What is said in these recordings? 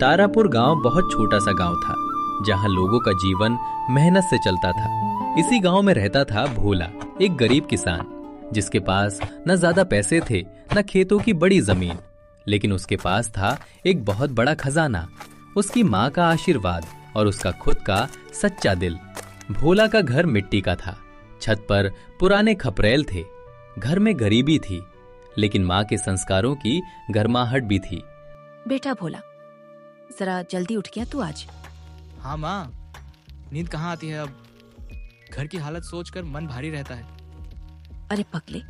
तारापुर गांव बहुत छोटा सा गांव था, जहां लोगों का जीवन मेहनत से चलता था। इसी गांव में रहता था भोला, एक गरीब किसान, जिसके पास न ज्यादा पैसे थे न खेतों की बड़ी जमीन, लेकिन उसके पास था एक बहुत बड़ा खजाना, उसकी माँ का आशीर्वाद और उसका खुद का सच्चा दिल। भोला का घर मिट्टी का था, छत पर पुराने खपरेल थे। घर में गरीबी थी, लेकिन माँ के संस्कारों की गर्माहट भी थी। बेटा भोला, जरा जल्दी उठ गया तू आज? हाँ माँ, नींद कहाँ आती है अब। घर की हालत सोचकर मन भारी रहता है। अरे पगले,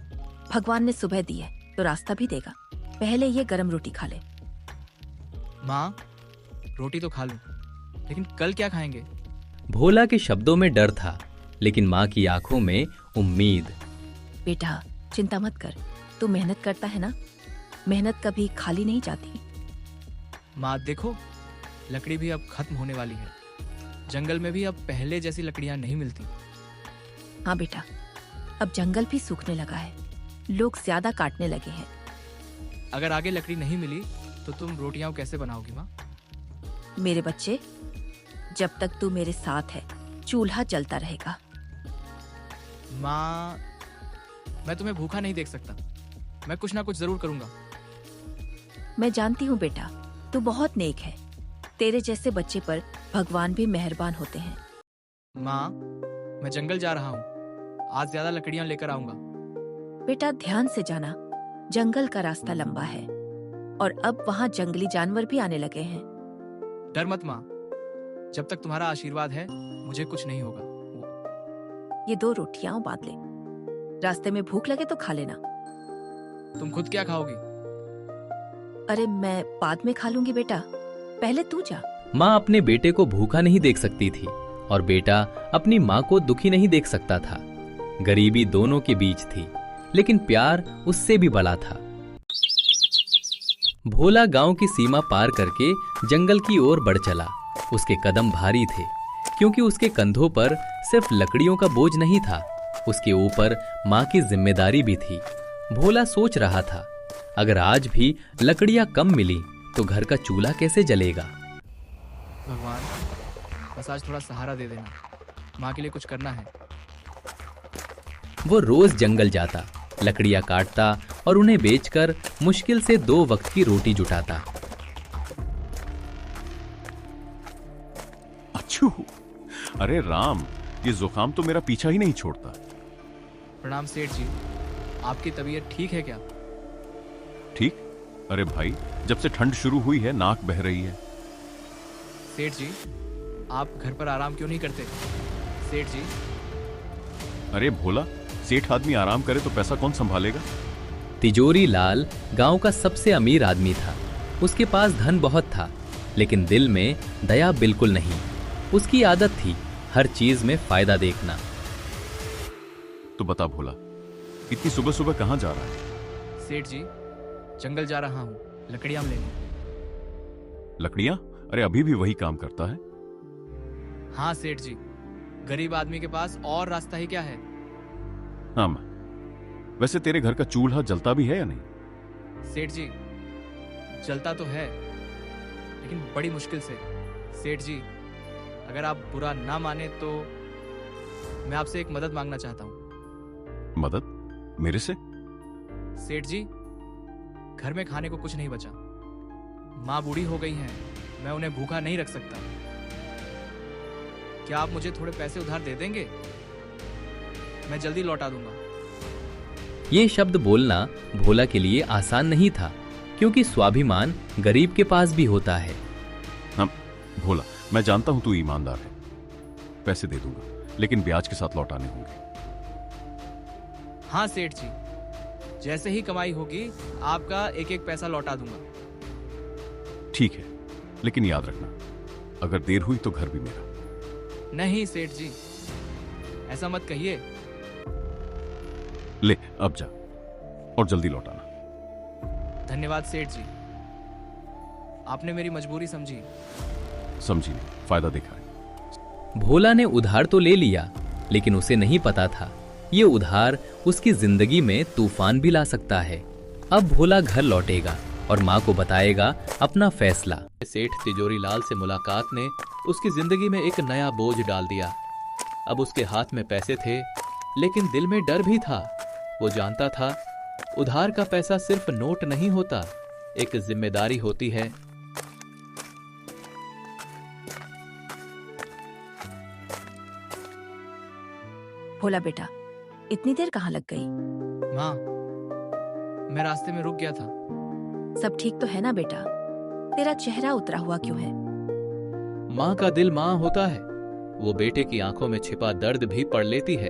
भगवान ने सुबह दी है तो रास्ता भी देगा। पहले ये गरम रोटी खा ले। माँ, रोटी तो खा लूं, लेकिन कल क्या खाएंगे? भोला के शब्दों में डर था, लेकिन माँ की आंखों में उम्मीद। बेटा चिंता मत कर, तू मेहनत करता है ना, मेहनत कभी खाली नहीं जाती। माँ देखो, लकड़ी भी अब खत्म होने वाली है। जंगल में भी अब पहले जैसी लकड़ियाँ नहीं मिलती। हाँ बेटा, अब जंगल भी सूखने लगा है, लोग ज्यादा काटने लगे हैं। अगर आगे लकड़ी नहीं मिली तो तुम रोटियां कैसे बनाओगी माँ? मेरे बच्चे, जब तक तू मेरे साथ है चूल्हा जलता रहेगा। माँ, मैं तुम्हें भूखा नहीं देख सकता। मैं कुछ ना कुछ जरूर करूंगा। मैं जानती हूँ बेटा, तू बहुत नेक है। तेरे जैसे बच्चे पर भगवान भी मेहरबान होते हैं। माँ, मैं जंगल जा रहा हूँ, आज ज्यादा लकड़ियां लेकर आऊंगा। बेटा ध्यान से जाना, जंगल का रास्ता लंबा है और अब वहाँ जंगली जानवर भी आने लगे हैं। डर मत माँ, जब तक तुम्हारा आशीर्वाद है मुझे कुछ नहीं होगा। ये 2 रोटियां बांध ले, रास्ते में भूख लगे तो खा लेना। तुम खुद क्या खाओगी? अरे मैं बाद में खा लूंगी बेटा, पहले तू जा। माँ अपने बेटे को भूखा नहीं देख सकती थी और बेटा अपनी माँ को दुखी नहीं देख सकता था। गरीबी दोनों के बीच थी, लेकिन प्यार उससे भी बड़ा था। भोला गांव की सीमा पार करके जंगल की ओर बढ़ चला। उसके कदम भारी थे, क्योंकि उसके कंधों पर सिर्फ लकड़ियों का बोझ नहीं था, उसके ऊपर माँ की जिम्मेदारी भी थी। भोला सोच रहा था, अगर आज भी लकड़ियां कम मिली तो घर का चूल्हा कैसे जलेगा। भगवान, बस आज थोड़ा सहारा दे देना, माँ के लिए कुछ करना है। वो रोज जंगल जाता, लकड़ियां काटता और उन्हें बेचकर मुश्किल से 2 वक्त की रोटी जुटाता। अच्छू, अरे राम, ये जुकाम तो मेरा पीछा ही नहीं छोड़ता। प्रणाम सेठ जी, आपकी तबीयत ठीक है क्या? ठीक? अरे भाई, जब से ठंड शुरू हुई है नाक बह रही है। सेठ जी, आप घर पर आराम क्यों नहीं करते? सेठ जी। अरे भोला, सेठ आदमी आराम करे तो पैसा कौन संभालेगा? तिजोरी लाल गांव का सबसे अमीर आदमी था। उसके पास धन बहुत था, लेकिन दिल में दया बिल्कुल नहीं। उसकी आदत थी हर चीज में फायदा देखना। तो बता भोला, इतनी सुबह सुबह कहां जा रहा है? सेठ जी, जंगल जा रहा हूँ, लकड़ियां लेने। लकड़ियां? अरे अभी भी वही काम करता है? हाँ सेठ जी, गरीब आदमी के पास और रास्ता ही क्या है। हाँ, वैसे तेरे घर का चूल्हा जलता भी है या नहीं? सेठ जी, जलता तो है, लेकिन बड़ी मुश्किल से। सेठ जी, अगर आप बुरा ना माने तो मैं आपसे एक मदद मांगना चाहता हूँ। मदद? मेरे से? सेठ जी, घर में खाने को कुछ नहीं बचा। माँ बूढ़ी हो गई हैं, मैं उन्हें भूखा नहीं रख सकता। क्या आप मुझे थोड़े पैसे उधार दे देंगे? मैं जल्दी लौटा दूंगा। ये शब्द बोलना भोला के लिए आसान नहीं था, क्योंकि स्वाभिमान गरीब के पास भी होता है। हाँ भोला, मैं जानता हूं तू ईमानदार है। पैसे दे दूंगा, लेकिन ब्याज के साथ लौटाने होंगे। हाँ सेठ जी, जैसे ही कमाई होगी आपका एक एक पैसा लौटा दूंगा। ठीक है, लेकिन याद रखना, अगर देर हुई तो घर भी मेरा। नहीं सेठ जी, ऐसा मत कहिए। ले अब जा और जल्दी लौटाना। धन्यवाद सेठ जी, आपने मेरी मजबूरी समझी। समझी नहीं, फायदा देखा है। भोला ने उधार तो ले लिया, लेकिन उसे नहीं पता था ये उधार उसकी जिंदगी में तूफान भी ला सकता है। अब भोला घर लौटेगा और माँ को बताएगा अपना फैसला। सेठ तिजोरी लाल से मुलाकात ने उसकी जिंदगी में एक नया बोझ डाल दिया। अब उसके हाथ में पैसे थे, लेकिन दिल में डर भी था। वो जानता था उधार का पैसा सिर्फ नोट नहीं होता, एक जिम्मेदारी होती है। भोला बेटा, इतनी देर कहाँ लग गई? माँ, मैं रास्ते में रुक गया था। सब ठीक तो है ना बेटा? तेरा चेहरा उतरा हुआ क्यों है? माँ का दिल माँ होता है, वो बेटे की आंखों में छिपा दर्द भी पढ़ लेती है।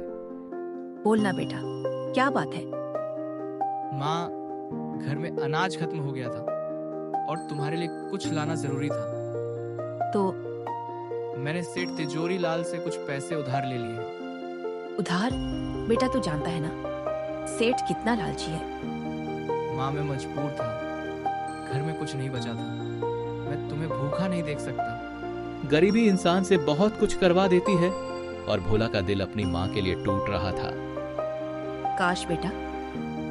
बोलना बेटा, क्या बात है? माँ, घर में अनाज खत्म हो गया था और तुम्हारे लिए कुछ लाना जरूरी था। तो मैंने सेठ तिजोरी लाल से कुछ पैसे उधार ले लिए हैं। उधार? बेटा तू जानता है ना, सेठ कितना लालची है। माँ, मैं मजबूर था, घर में कुछ नहीं बचा था। मैं तुम्हें भूखा नहीं देख सकता। गरीबी इंसान से बहुत कुछ करवा देती है और भोला का दिल अपनी माँ के लिए टूट रहा था। काश बेटा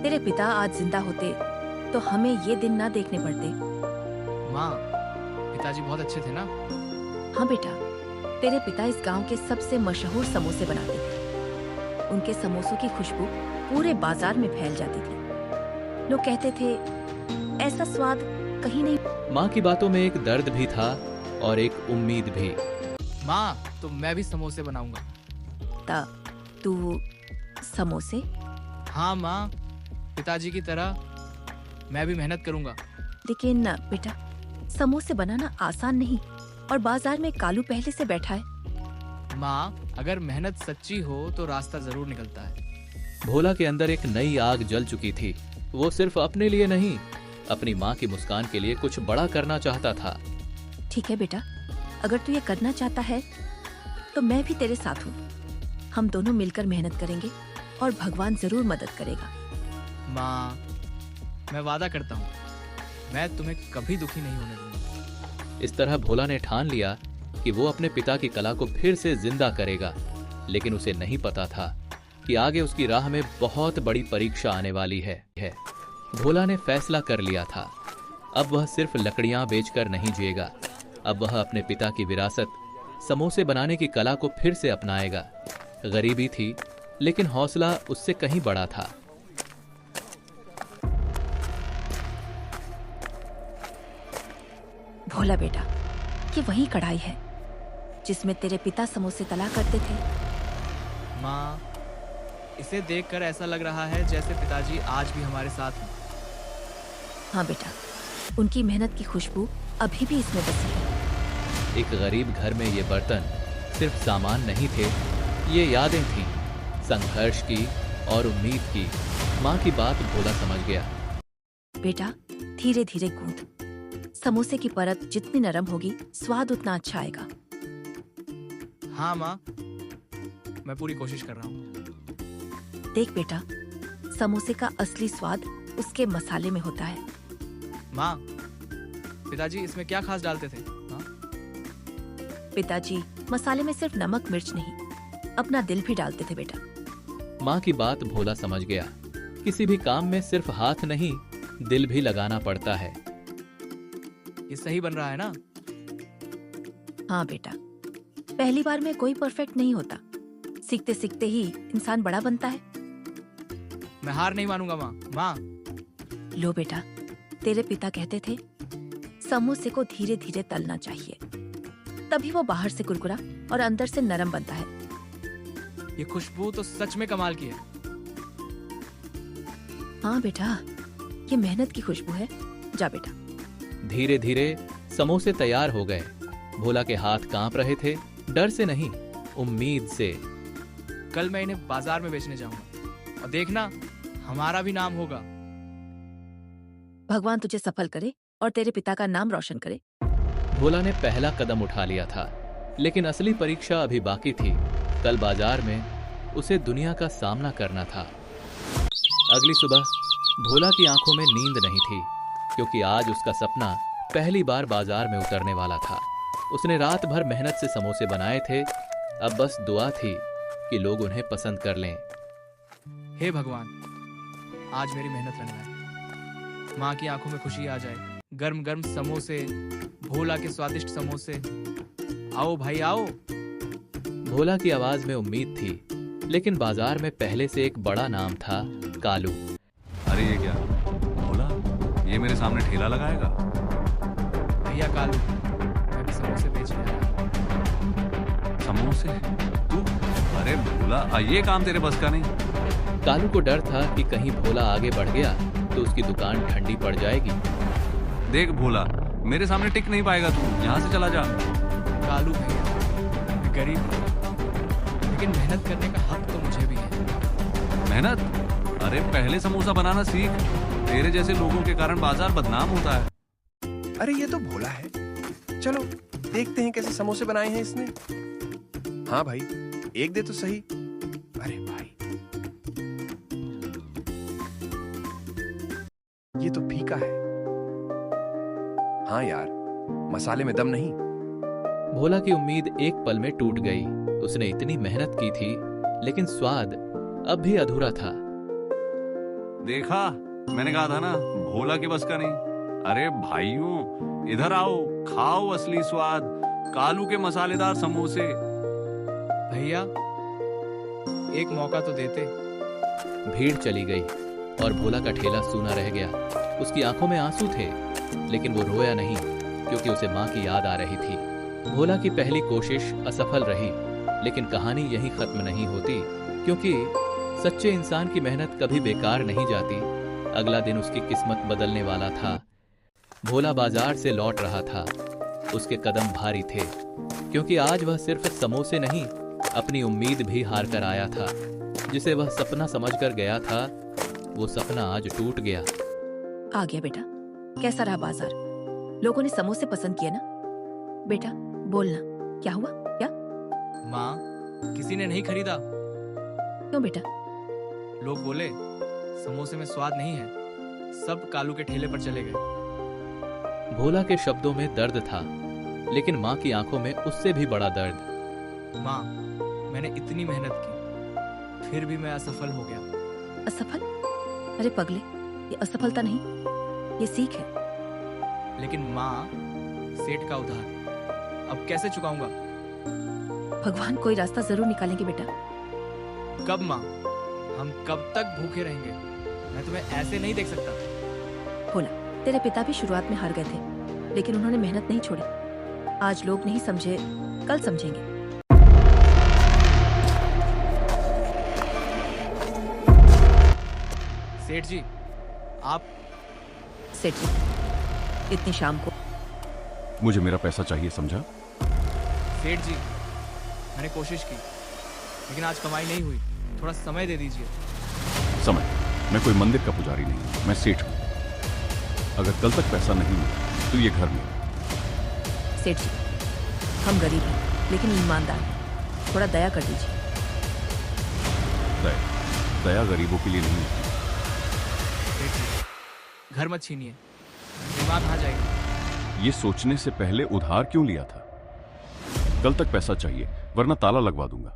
तेरे पिता आज जिंदा होते तो हमें ये दिन ना देखने पड़ते। माँ, पिताजी बहुत अच्छे थे ना? हाँ बेटा, तेरे पिता इस गांव के सबसे मशहूर समोसे बनाते थे। उनके समोसों की खुशबू पूरे बाजार में फैल जाती थी। लोग कहते थे ऐसा स्वाद कहीं नहीं। माँ की बातों में एक दर्द भी था और एक उम्मीद भी। माँ, तो मैं भी समोसे बनाऊंगा। ता तू समोसे? हाँ माँ, पिताजी की तरह मैं भी मेहनत करूंगा। लेकिन बेटा, समोसे बनाना आसान नहीं और बाजार में कालू पहले से बैठा है। माँ, अगर मेहनत सच्ची हो तो रास्ता जरूर निकलता है। भोला के अंदर एक नई आग जल चुकी थी। वो सिर्फ अपने लिए नहीं, अपनी माँ की मुस्कान के लिए कुछ बड़ा करना चाहता था। ठीक है बेटा, अगर तू ये करना चाहता है तो मैं भी तेरे साथ हूँ। हम दोनों मिलकर मेहनत करेंगे और भगवान जरूर मदद करेगा। माँ, मैं वादा करता हूँ, मैं तुम्हें कभी दुखी नहीं होने दूंगा। इस तरह भोला ने ठान लिया कि वो अपने पिता की कला को फिर से जिंदा करेगा। लेकिन उसे नहीं पता था कि आगे उसकी राह में बहुत बड़ी परीक्षा आने वाली है। भोला ने फैसला कर लिया था, अब वह सिर्फ लकड़ियां बेचकर नहीं जिएगा। अब वह अपने पिता की विरासत, समोसे बनाने की कला को फिर से अपनाएगा। गरीबी थी, लेकिन हौसला उससे कहीं बड़ा था। भोला बेटा, ये वही कढ़ाई है जिसमें तेरे पिता समोसे तला करते थे। माँ, इसे देखकर ऐसा लग रहा है जैसे पिताजी आज भी हमारे साथ हैं। हाँ बेटा, उनकी मेहनत की खुशबू अभी भी इसमें बसी है। एक गरीब घर में ये बर्तन सिर्फ सामान नहीं थे, ये यादें थीं, संघर्ष की और उम्मीद की। माँ की बात भोला समझ गया। बेटा, धीरे धीरे गूंथ। समोसे की परत जितनी नरम होगी, स्वाद उतना अच्छा आएगा। हाँ माँ, मैं पूरी कोशिश कर रहा हूँ। देख बेटा, समोसे का असली स्वाद उसके मसाले में होता है। माँ, पिताजी इसमें क्या खास डालते थे? हाँ? पिताजी मसाले में सिर्फ नमक मिर्च नहीं, अपना दिल भी डालते थे बेटा। माँ की बात भोला समझ गया। किसी भी काम में सिर्फ हाथ नहीं, दिल भी लगाना पड़ता है। ये सही बन रहा है ना? हाँ बेटा, पहली बार में कोई परफेक्ट नहीं होता, सीखते सीखते ही इंसान बड़ा बनता है। मैं हार नहीं मानूंगा माँ। माँ, लो बेटा, तेरे पिता कहते थे समोसे को धीरे धीरे तलना चाहिए, तभी वो बाहर से कुरकुरा और अंदर से नरम बनता है। ये खुशबू तो सच में कमाल की है। हाँ बेटा, ये मेहनत की खुशबू है। जा बेटा। धीरे धीरे समोसे तैयार हो गए। भोला के हाथ कांप रहे थे, डर से नहीं, उम्मीद से। कल मैं इन्हें बाजार में बेचने जाऊंगा और देखना, हमारा भी नाम होगा। भगवान तुझे सफल करे और तेरे पिता का नाम रोशन करे। भोला ने पहला कदम उठा लिया था, लेकिन असली परीक्षा अभी बाकी थी। कल बाजार में उसे दुनिया का सामना करना था। अगली सुबह भोला की आंखों में नींद नहीं थी, क्योंकि आज उसका सपना पहली बार बाजार में उतरने वाला था। उसने रात भर मेहनत से समोसे बनाए थे, अब बस दुआ थी कि लोग उन्हें पसंद कर लें। हे भगवान, आज मेरी मेहनत रंग लाए। माँ की आंखों में खुशी आ जाए। गर्म गर्म समोसे, भोला के स्वादिष्ट समोसे। आओ भाई आओ। भोला की आवाज में उम्मीद थी, लेकिन बाजार में पहले से एक बड़ा नाम था, कालू। अरे ये क्या भोला, ये मेरे सामने ठेला लगाएगा? भैया कालू, मैं भी समोसे बेचने आया। समोसे? तू? अरे भोला, ये काम तेरे बस का नहीं। कालू को डर था कि कहीं भोला आगे बढ़ गया तो उसकी दुकान ठंडी पड़ जाएगी। देख भोला, मेरे सामने टिक नहीं पाएगा तू, यहाँ से चला जा। कालू भैया, मैं गरीब हूँ, लेकिन मेहनत करने का हक तो मुझे भी है। मेहनत? अरे पहले समोसा बनाना सीख। तेरे जैसे लोगों के कारण बाजार बदनाम होता है। अरे ये तो भोला है, चलो देखते हैं कैसे समोसे बनाए हैं इसने। हाँ भाई, एक दे तो सही। अरे भाई, ये तो फीका है। हाँ यार, मसाले में दम नहीं। भोला की उम्मीद एक पल में टूट गई। उसने इतनी मेहनत की थी, लेकिन स्वाद अब भी अधूरा था। देखा, मैंने कहा था ना, भोला के बस का नहीं। अरे भाइयों, इधर आओ, खाओ असली स्वाद, कालू के मसालेदार समोसे। भैया, एक मौका तो देते। भीड़ चली गई और भोला का ठेला सूना रह गया। उसकी आंखों में आंसू थे, लेकिन वो रोया नहीं, क्योंकि उसे माँ की याद आ रही थी। भोला की पहली कोशिश असफल रही, लेकिन कहानी यहीं खत्म नहीं होती, क्योंकि सच्चे इंसान की मेहनत कभी बेकार नहीं जाती। अगला दिन उसकी किस्मत बदलने वाला था। भोला बाजार से लौट रहा था। उसके कदम भारी थे, क्योंकि आज वह सिर्फ समोसे नहीं, अपनी उम्मीद भी हार कर आया था। जिसे वह सपना समझकर गया था, वो सपना आज टूट गया। आ गया बेटा, कैसा रहा बाजार? लोगों ने समोसे पसंद किए ना? बेटा बोलना, क्या हुआ? क्या? माँ, किसी ने नहीं खरीदा। क्यों बेटा? लोग बोले समोसे में स्वाद नहीं है, सब कालू के ठेले पर चले गए। भोला के शब्दों में दर्द था, लेकिन माँ की आंखों में उससे भी बड़ा दर्द। माँ, मैंने इतनी मेहनत की, फिर भी मैं असफल हो गया। असफल? अरे पगले, ये असफलता नहीं, ये सीख है। लेकिन माँ, सेठ का उधार अब कैसे चुकाऊंगा? भगवान कोई रास्ता जरूर निकालेंगे बेटा। कब माँ? हम कब तक भूखे रहेंगे? मैं तुम्हें ऐसे नहीं देख सकता। भोला, तेरे पिता भी शुरुआत में हार गए थे, लेकिन उन्होंने मेहनत नहीं छोड़ी। आज लोग नहीं समझे, कल समझेंगे। सेठ जी, आप। सेठ जी, इतनी शाम को? मुझे मेरा पैसा चाहिए, समझा? सेठ जी, मैंने कोशिश की, लेकिन आज कमाई नहीं हुई। थोड़ा समय दे दीजिए। समय? मैं कोई मंदिर का पुजारी नहीं, मैं सेठ हूं। अगर कल तक पैसा नहीं मिला तो ये घर में। सेठ जी, हम गरीब हैं, लेकिन ईमानदार हैं। थोड़ा दया कर दीजिए। दया गरीबों के लिए नहीं। सेठ जी, घर मत छीनिए, दिमाग कहाँ जाएगा? ये सोचने से पहले उधार क्यों लिया था? कल तक पैसा चाहिए, वरना ताला लगवा दूंगा।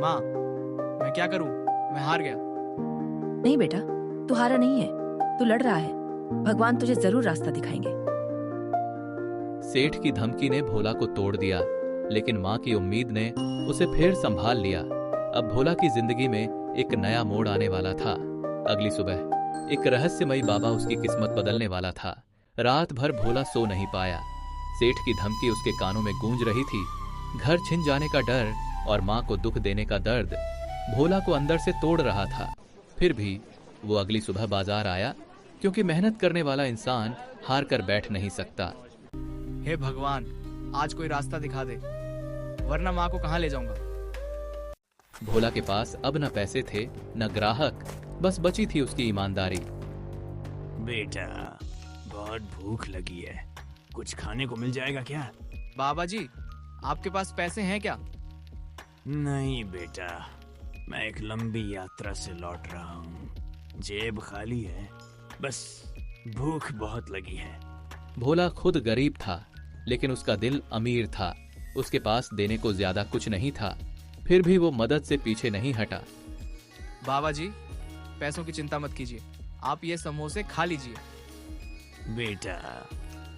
माँ, मैं क्या करूं? मैं हार गया। नहीं बेटा, तू हारा नहीं है, तू लड़ रहा है। भगवान तुझे जरूर रास्ता दिखाएंगे। सेठ की धमकी ने भोला को तोड़ दिया, लेकिन माँ की उम्मीद ने उसे फिर संभाल लिया। अब भोला की जिंदगी में एक नया मोड़ आने वाला था। अगली सुबह एक रहस्यमयी बाबा उसकी किस्मत बदलने वाला था। रात भर भोला सो नहीं पाया। सेठ की धमकी उसके कानों में गूंज रही थी। घर छिन जाने का डर और माँ को दुख देने का दर्द भोला को अंदर से तोड़ रहा था। फिर भी वो अगली सुबह बाजार आया, क्योंकि मेहनत करने वाला इंसान हार कर बैठ नहीं सकता। हे भगवान, आज कोई रास्ता दिखा दे, वरना माँ को कहाँ ले जाऊंगा? भोला के पास अब न पैसे थे, न ग्राहक, बस बची थी उसकी ईमानदारी। बेटा, बहुत भूख लगी है, कुछ खाने को मिल जाएगा क्या? बाबा जी, आपके पास पैसे हैं क्या? नहीं बेटा, मैं एक लंबी यात्रा से लौट रहा हूँ, जेब खाली है, बस भूख बहुत लगी है। भोला खुद गरीब था, लेकिन उसका दिल अमीर था। उसके पास देने को ज्यादा कुछ नहीं था, फिर भी वो मदद से पीछे नहीं हटा। बाबा जी, पैसों की चिंता मत कीजिए, आप ये समोसे खा लीजिए। बेटा,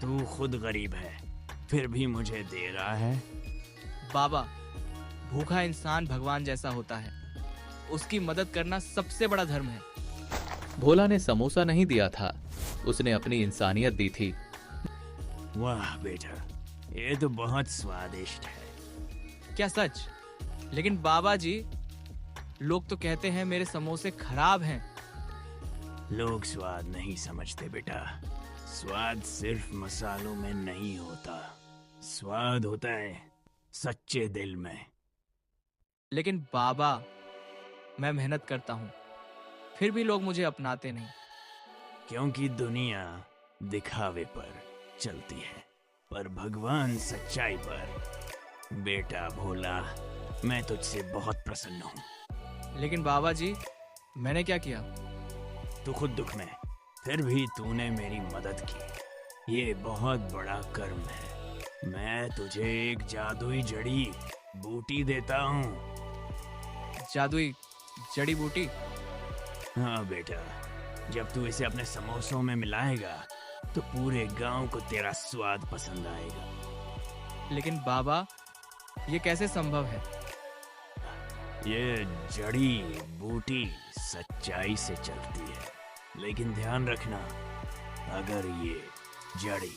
तू खुद गरीब है, फिर भी मुझे दे रहा है। बाबा, भूखा इंसान भगवान जैसा होता है, उसकी मदद करना सबसे बड़ा धर्म है। भोला ने समोसा नहीं दिया था, उसने अपनी इंसानियत दी थी। वाह बेटा, ये तो बहुत स्वादिष्ट है। क्या सच? लेकिन बाबा जी, लोग तो कहते हैं मेरे समोसे खराब हैं। लोग स्वाद नहीं समझते बेटा, स्वाद सिर्फ मसालों में नहीं होता, स्वाद होता है सच्चे दिल में। लेकिन बाबा, मैं मेहनत करता हूँ, फिर भी लोग मुझे अपनाते नहीं। क्योंकि दुनिया दिखावे पर चलती है, पर भगवान सच्चाई पर। बेटा भोला, मैं तुझसे बहुत प्रसन्न हूँ। लेकिन बाबा जी, मैंने क्या किया? तू खुद दुख में, फिर भी तूने मेरी मदद की, ये बहुत बड़ा कर्म है। मैं तुझे एक जादुई जड़ी बूटी देता हूँ। जादुई जड़ी बूटी? हाँ बेटा, जब तू इसे अपने समोसों में मिलाएगा तो पूरे गांव को तेरा स्वाद पसंद आएगा। लेकिन बाबा, ये कैसे संभव है? ये जड़ी बूटी सच्चाई से चलती है, लेकिन ध्यान रखना, अगर ये जड़ी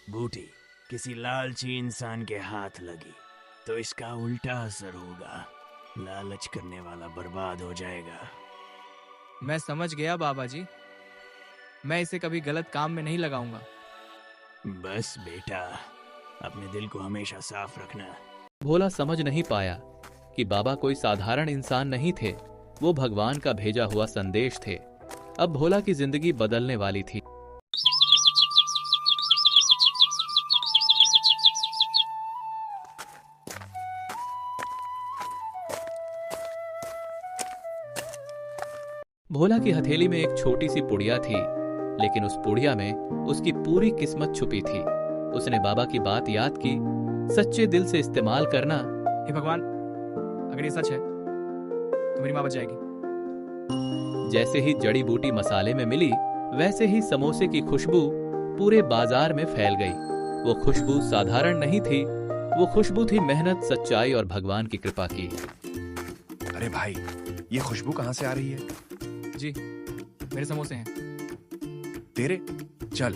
बूटी किसी लालची इंसान के हाथ लगी तो इसका उल्टा असर होगा, लालच करने वाला बर्बाद हो जाएगा। मैं समझ गया बाबा जी, मैं इसे कभी गलत काम में नहीं लगाऊंगा। बस बेटा, अपने दिल को हमेशा साफ रखना। भोला समझ नहीं पाया कि बाबा कोई साधारण इंसान नहीं थे, वो भगवान का भेजा हुआ संदेश थे। अब भोला की जिंदगी बदलने वाली थी। भोला की हथेली में एक छोटी सी पुड़िया थी, लेकिन उस पुड़िया में उसकी पूरी किस्मत छुपी थी। उसने बाबा की बात याद की, सच्चे दिल से इस्तेमाल करना। हे भगवान, अगर ये सच है तो मेरी माँ बच जाएगी। जैसे ही जड़ी बूटी मसाले में मिली, वैसे ही समोसे की खुशबू पूरे बाजार में फैल गई। वो खुशबू साधारण नहीं थी, वो खुशबू थी मेहनत, सच्चाई और भगवान की कृपा की। अरे भाई, ये खुशबू कहाँ से आ रही है? जी, मेरे समोसे हैं। तेरे? चल।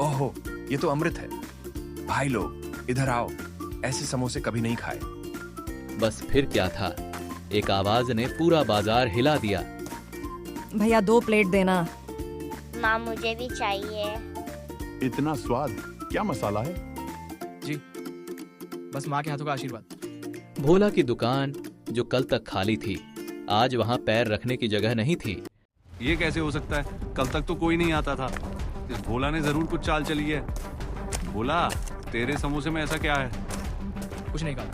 ओहो, ये तो अमृत है। भाई लोग, इधर आओ, ऐसे समोसे कभी नहीं खाए। बस फिर क्या था, एक आवाज ने पूरा बाजार हिला दिया। भैया 2 प्लेट देना। माँ, मुझे भी चाहिए। इतना स्वाद, क्या मसाला है? जी, बस माँ के हाथों का आशीर्वाद। भोला की दुकान जो कल तक खाली थी, आज वहां पैर रखने की जगह नहीं थी। ये कैसे हो सकता है? कल तक तो कोई नहीं आता था। इस भोला ने जरूर कुछ चाल चली है। भोला, तेरे समोसे में ऐसा क्या है? कुछ नहीं कहा,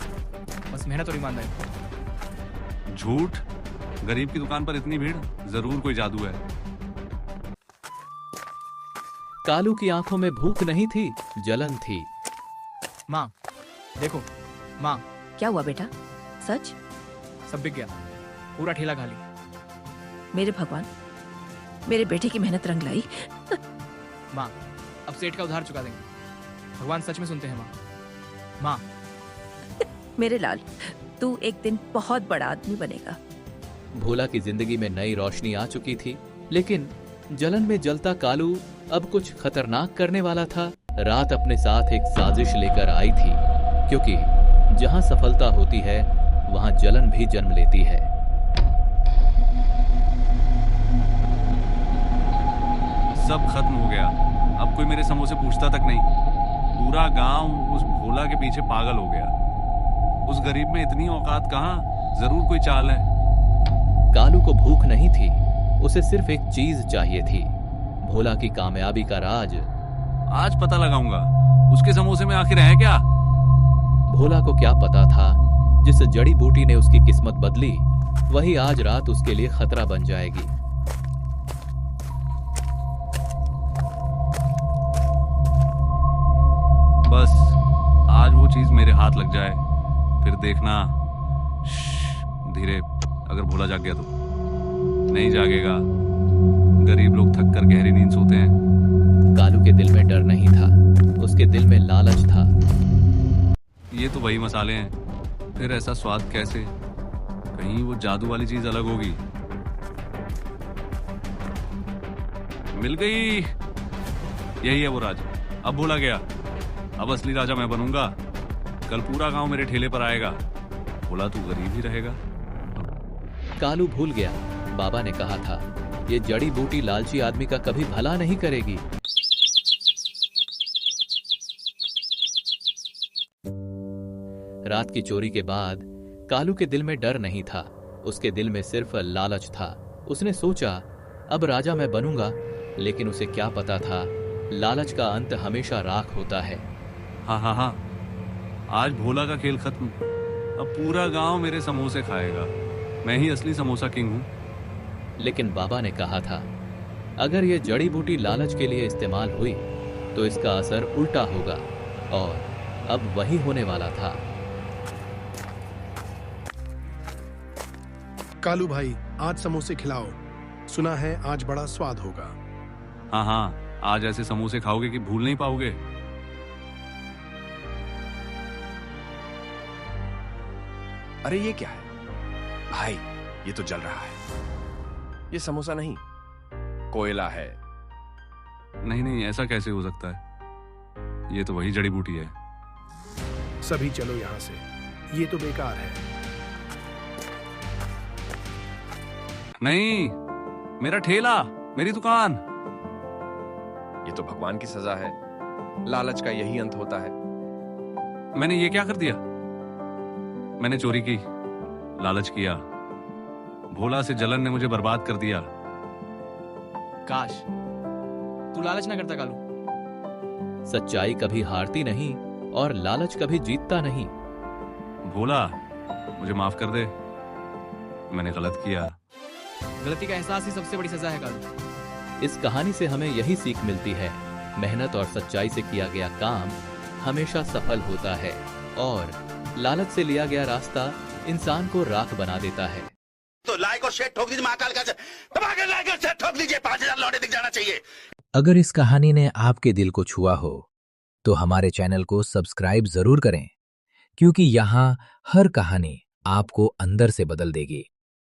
बस मेहनत और ईमानदारी। झूठ। गरीब की दुकान पर इतनी भीड़, जरूर कोई जादू है। कालू की आंखों में भूख नहीं थी, जलन थी। माँ देखो, माँ। क्या हुआ बेटा? सच? सब बिक गया, पूरा ठेला खाली। मेरे भगवान, मेरे बेटे की मेहनत रंग लाई। माँ, अब सेठ का उधार चुका देंगे। भगवान सच में सुनते हैं माँ। माँ। मेरे लाल, तू एक दिन बहुत बड़ा आदमी बनेगा। भोला की जिंदगी में नई रोशनी आ चुकी थी, लेकिन जलन में जलता कालू अब कुछ खतरनाक करने वाला था। रात अपने साथ एक साजिश लेकर आई थी, क्योंकि जहां सफलता होती है वहां जलन भी जन्म लेती है। सब खत्म हो गया, अब कोई मेरे समोसे पूछता तक नहीं। पूरा गांव उस भोला के पीछे पागल हो गया। उस गरीब में इतनी औकात कहाँ, जरूर कोई चाल है। कालू को भूख नहीं थी, उसे सिर्फ एक चीज चाहिए थी, भोला की कामयाबी का राज। आज पता लगाऊंगा उसके समोसे में आखिर है क्या। भोला को क्या पता था, जिस जड़ी बूटी ने उसकी किस्मत बदली, वही आज रात उसके लिए खतरा बन जाएगी। बस आज वो चीज मेरे हाथ लग जाए फिर देखना। धीरे, अगर भोला जाग गया तो। नहीं जागेगा, गरीब लोग थक कर गहरी नींद सोते हैं। कालू के दिल में डर नहीं था, उसके दिल में लालच था। ये तो वही मसाले हैं, फिर ऐसा स्वाद कैसे? कहीं वो जादू वाली चीज अलग होगी। मिल गई, यही है वो राज। अब भोला गया, अब असली राजा मैं बनूंगा। कल पूरा गांव मेरे ठेले पर आएगा। भोला तू गरीब ही रहेगा। कालू भूल गया, बाबा ने कहा था ये जड़ी बूटी लालची आदमी का कभी भला नहीं करेगी। रात की चोरी के बाद कालू के दिल में डर नहीं था, उसके दिल में सिर्फ लालच था। उसने सोचा अब राजा मैं बनूंगा, लेकिन उसे क्या पता था लालच का अंत हमेशा राख होता है। हाँ हाँ हाँ, आज भोला का खेल खत्म। अब पूरा गांव मेरे समोसे खाएगा। मैं ही असली समोसा किंग हूं। लेकिन बाबा ने कहा था अगर ये जड़ी बूटी लालच के लिए इस्तेमाल हुई तो इसका असर उल्टा होगा, और अब वही होने वाला था। कालू भाई, आज समोसे खिलाओ, सुना है आज बड़ा स्वाद होगा। हाँ हाँ, आज ऐसे समोसे खाओगे कि भूल नहीं पाओगे। अरे ये क्या है भाई? ये तो जल रहा है। ये समोसा नहीं, कोयला है। नहीं नहीं, ऐसा कैसे हो सकता है? ये तो वही जड़ी बूटी है। सभी चलो यहाँ से, ये तो बेकार है। नहीं, मेरा ठेला, मेरी दुकान। ये तो भगवान की सजा है। लालच का यही अंत होता है। मैंने ये क्या कर दिया? मैंने चोरी की, लालच किया। भोला से जलन ने मुझे बर्बाद कर दिया। काश तू लालच ना करता कालू। सच्चाई कभी हारती नहीं और लालच कभी जीतता नहीं। भोला, मुझे माफ कर दे, मैंने गलत किया। गलती का एहसास ही सबसे बड़ी सजा है कालू। इस कहानी से हमें यही सीख मिलती है, मेहनत और सच्चाई से किया गया काम हमेशा सफल होता है, और लालच से लिया गया रास्ता इंसान को राख बना देता है। तो लाइक और शेयर ठोक दीजिए, महाकाल का दबा के लाइक और शेयर ठोक दीजिए। 5000 लौटे दिख जाना चाहिए। अगर इस कहानी ने आपके दिल को छुआ हो तो हमारे चैनल को सब्सक्राइब जरूर करें, क्योंकि यहाँ हर कहानी आपको अंदर से बदल देगी।